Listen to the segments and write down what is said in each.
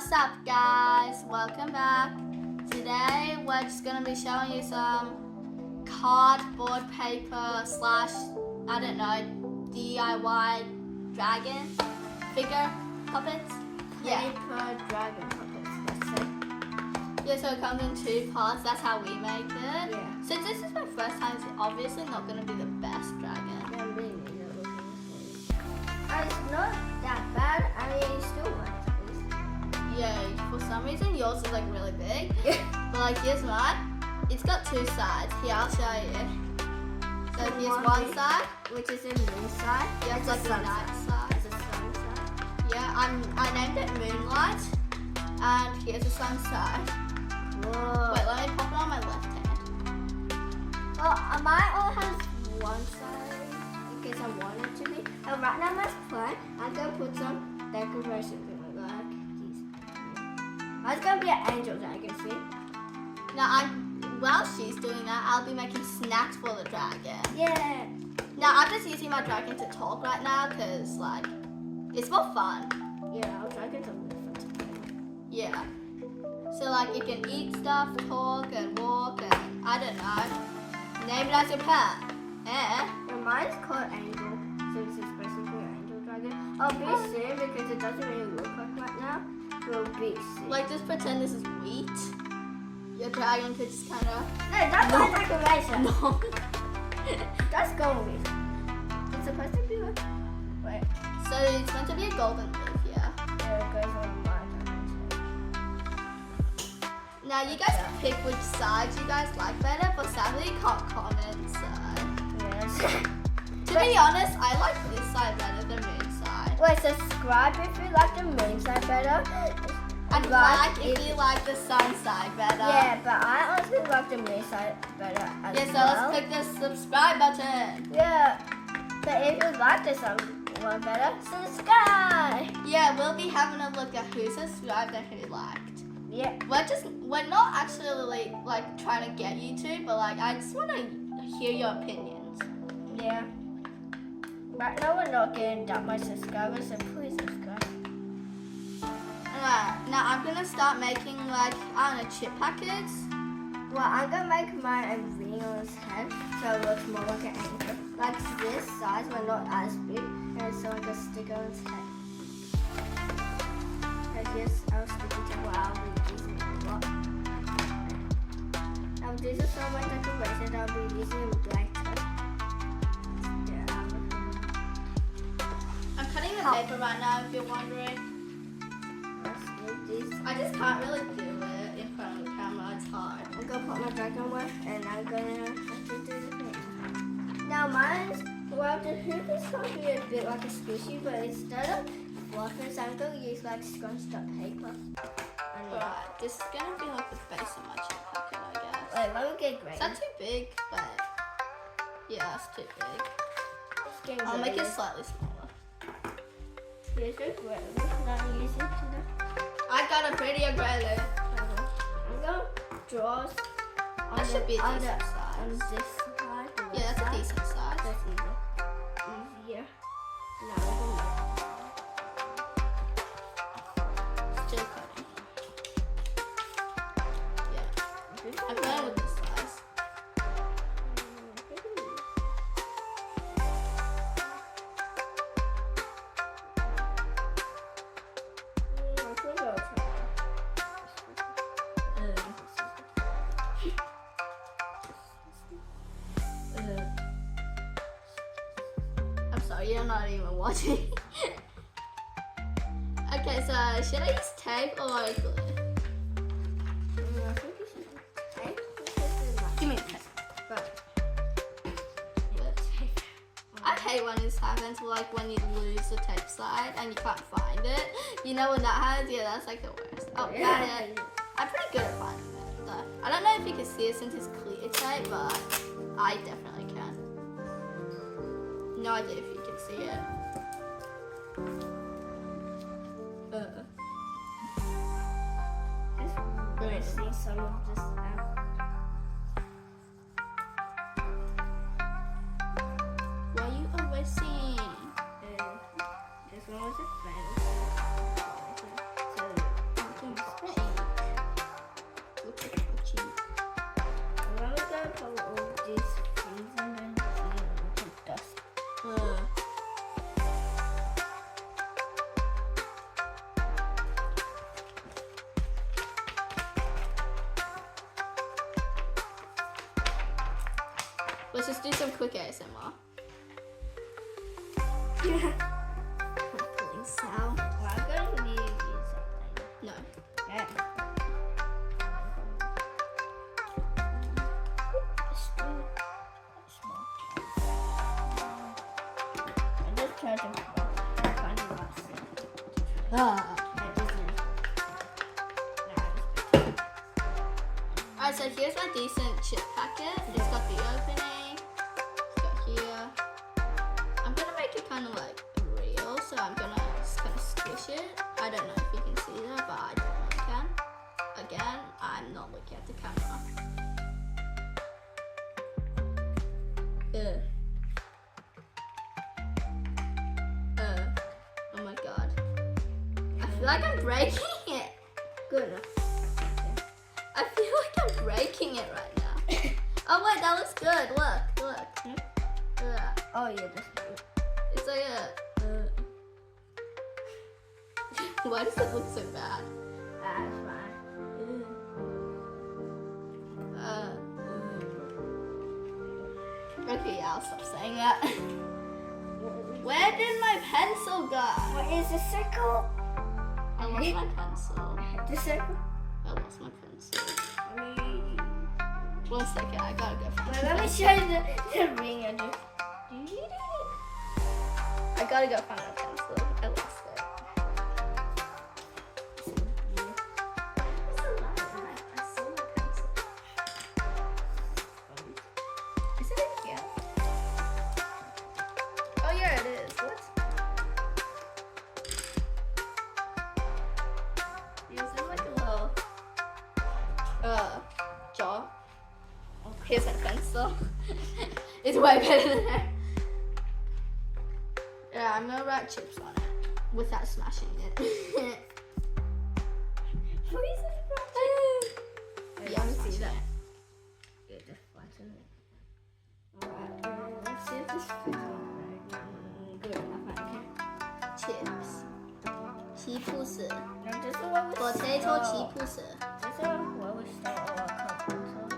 What's up, guys? Welcome back. Today we're just gonna be showing you some cardboard paper slash, I don't know, DIY dragon figure puppets. Paper dragon puppets, let's say. Yeah, so it comes in two parts. That's how we make it. Yeah. Since this is my first time, it's obviously not gonna be the best dragon. Yeah, me neither. It's not that bad. I mean, you still want it. Yeah, for some reason yours is like really big. Yeah. But like here's mine. It's got two sides. Here, I'll show you. So here's one side, which is the moon side. Yeah, it's like the night side. It's a sun side. Yeah, I named it Moonlight. And here's the sun side. Whoa. Wait, let me pop it on my left hand. Well, mine only has one side in case I want it to be. And right now, my plan, I'm gonna put some decorations in it, like these. Mine's gonna be an angel dragon, see? Now while she's doing that, I'll be making snacks for the dragon. Yeah. Now I'm just using my dragon to talk right now because like it's more fun. Yeah, our dragons are really fun to play. Yeah. So like you can eat stuff, talk and walk and I don't know. Name it as your pet. And mine's called Angel, so this is basically an angel dragon. I'll be soon because it doesn't really look like right now. We'll be soon. Like just pretend this is wheat. Your dragon could just kind of. No, that's my decoration. No. That's gold wheat. It's supposed to be like. Wait. So it's meant to be a golden leaf, yeah. There it goes on my decoration. Now you guys can pick which sides you guys like better, but sadly you can't comment. So. Yes. To be honest, I like this side better than moon side. Wait, subscribe if you like the moon side better. And like if you like the sun side better. Yeah, but I honestly like the moon side better as Yeah, so well. let's click the subscribe button. Yeah, but if you like this one better, subscribe. Yeah, we'll be having a look at who subscribed and who liked. Yeah. We're not actually like trying to get you to, but like I just want to hear your opinions. Yeah. Right now we're not getting that much subscribers, so please subscribe. Now I'm gonna start making like, I don't know, chip packets. Well, I'm gonna make mine a ring on his head, so it looks more like an anchor. Like this size, but not as big, and it's like a sticker on his head. I guess I'll stick it to what I'll be using a lot. Now this is so much decoration I'll be using black tape. Yeah, I'm cutting the paper right now if you're wondering. I just can't really do it in front of the camera, it's hard. I'm gonna put my dragon away and I'm gonna actually do the thing. Now mine's, well the hoop is gonna be a bit like a squishy, but instead of fluffers, I'm gonna use like scrunched up paper. Alright, this is gonna be like the base of my chip packet, I guess. Wait, let me get great. Is that too big? But yeah, it's too big. I'll make it slightly smaller. Here's your gray that I'm using today. I got a prettier gray look. I'm gonna draw That should be a on decent this size. side. Yeah, that's a decent size. That's easier. Now Still cutting. Yeah, I'm playing with this size. I'm sorry, you're not even watching. Okay, so should I use tape or glue? Give me the tape. I hate when this happens, like when you lose the tape side and you can't find it. You know when that happens? Yeah, that's like the worst. Oh, got it. I'm pretty good at finding it though. I don't know if you can see it since it's clear tape, but I definitely can. No idea if you can see it. I'm gonna see some of this now. What are you always seeing? This one was a friend. So Let's just do some quick ASMR. Pulling sound. Well, I'm gonna need to use something. No. Yeah. I'm just charging my phone. Ah. Alright, so here's my decent chip packet. It's got the opening. It's got here. I'm gonna make it kind of like real, so I'm gonna just kind of squish it. I don't know if you can see that, but I don't know if you can. Again, I'm not looking at the camera. Oh my god. I feel like I'm breaking it. Good enough. I feel like I'm breaking it right now. Oh wait, that looks good. Look. Oh yeah, that's good. It's like a. Why does it look so bad? That's fine. Okay, yeah, I'll stop saying that. Where did my pencil go? What is the circle? I lost my pencil. The circle? I lost my pencil. 1 second, I gotta go find Wait, let me show you the ring I just. I gotta go find my pencil. I lost it. I saw my pencil. Is it in here? Oh yeah, it is. What? It was in like a little jar. Here's my pencil. It's way better than that. Yeah, I'm gonna write chips on it without smashing it. Yeah, I see that. Yeah, just flatten it. Alright, let's see if this fits on good enough. Okay. Chips. 起司 Now, this is what we Potato store. 起司 This is where we store all our compounds.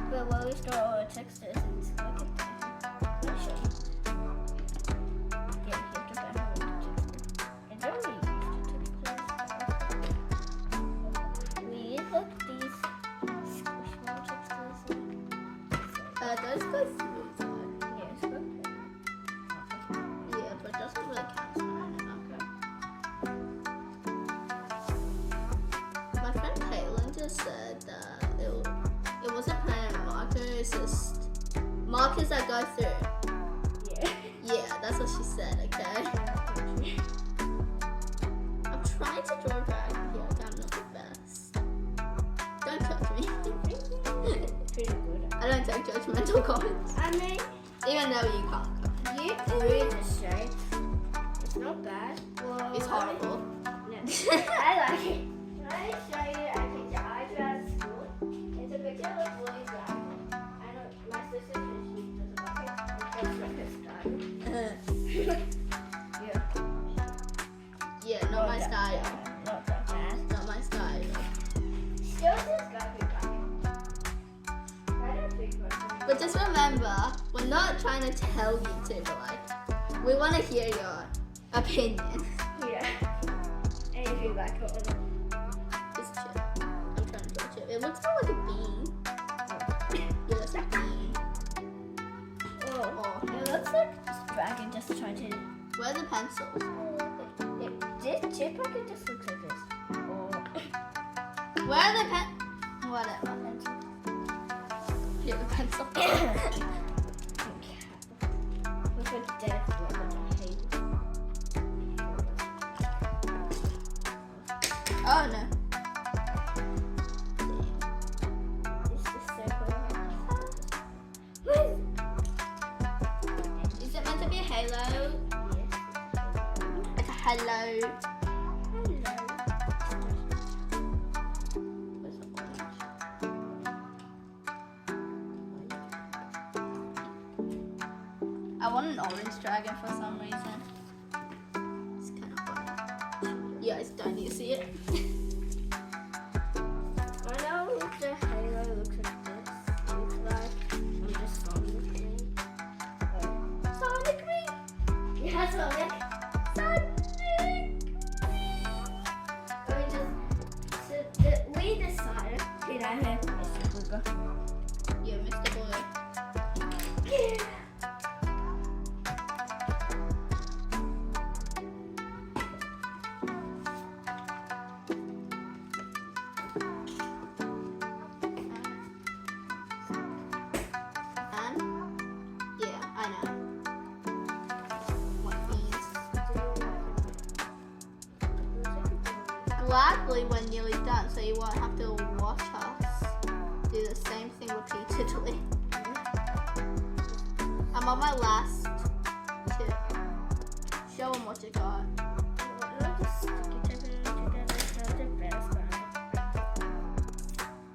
But where we store all our textures and stuff. Let me show you. Yeah, you have to better with the texture. And then we use the textures. We use like these squishable textures. Those go through though. Yeah, it's good. Yeah, but it doesn't really count as mine. Okay. My friend Caitlin just said that it wasn't plain marker, it's just markers that go through. Yeah. Yeah, that's what she said, okay? I'm trying to draw back here, okay? I'm not the best. Don't judge me. Pretty good. I don't take judgmental comments. I mean, Even though you can't. you drew the shape. It's not bad. Well, It's horrible. No. I like it. Let me show you a picture I drew at school. It's a picture of Willie Jackson. I know my sister says she doesn't like it. It's like her style. Yeah. Yeah, not my style. Not that bad. Not my style. Still just got me back. I don't think But just remember, we're not trying to tell you to, but like, we want to hear your opinion. Yeah. And if you like it, It's chip. I'm trying to draw chip. It looks more like a bean. Yeah, that's a bean. oh, it looks like this dragon just trying to. Where are the pencils? This chip packet just looks like this. Oh. Where are the whatever. Here, the pencil. Look at death, which I hate. Oh no. It's the circle. Is it meant to be a halo? Yes. It's a hello. Hello. Where's the orange? I want an orange dragon for some reason. It's kind of funny. You guys don't need to see it. I know the halo looks like this. You Mr. Boy. And yeah, I know. What means gladly we're nearly done, so you won't have to watch us do the same thing repeatedly. I'm on my last tip. Show them what you got.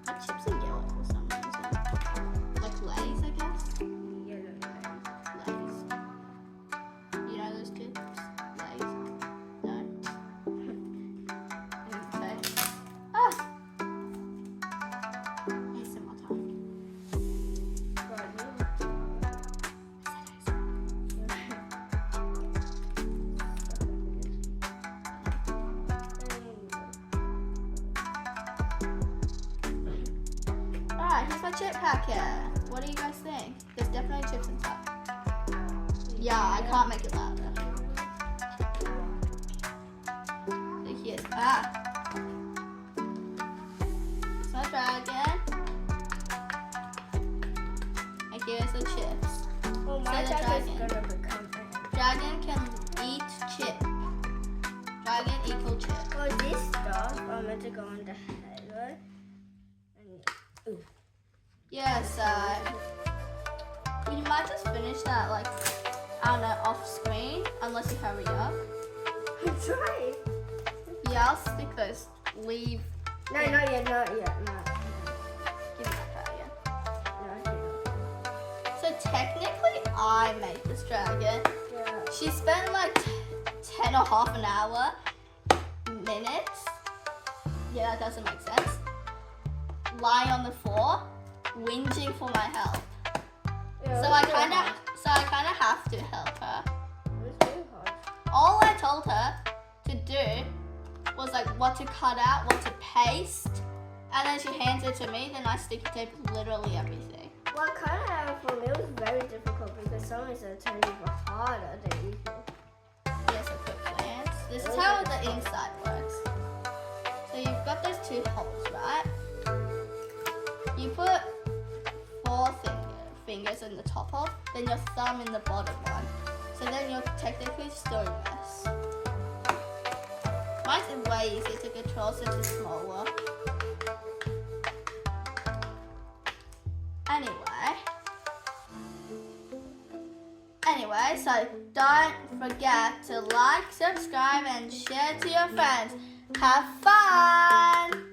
My chips are yellow for some reason. Like Lay's, I guess. Lay's. You know those chips? Lay's? No? Okay. Ah! Need some more time. Alright, here's my chip packet. What do you guys think? There's definitely chips inside. Yeah, I can't make it louder. So here's it's my dragon. And here's the chips. Oh, my dragon's gonna become Dragon can eat chip. Dragon equal chip. Well, this stuff are meant to go on the head, right? And, ooh. Yeah, so you might just finish that, like, I don't know, off screen, unless you hurry up. I'm trying. Yeah, I'll stick those. Leave. No, not yet, not yet, no. Give me that dragon. No, yet. So technically, I made this dragon. Yeah. She spent like 10 or half an hour, minutes. Yeah, that doesn't make sense. Lying on the floor, whinging for my help. Yeah, So I kind of have to help her. It's really hard. All I told her to do was like what to cut out, what to paste, and then she hands it to me. Then I sticky tape literally everything. Well, cutting out for me was very difficult because some is a tiny bit harder than usual. Yes, I put plants. This is how the inside works. So you've got those two holes, right? You put 4 fingers in the top hole, then your thumb in the bottom one. So then you're technically still in this. Mine's way easier to control since it's smaller. Anyway, so don't forget to like, subscribe, and share to your friends. Have fun!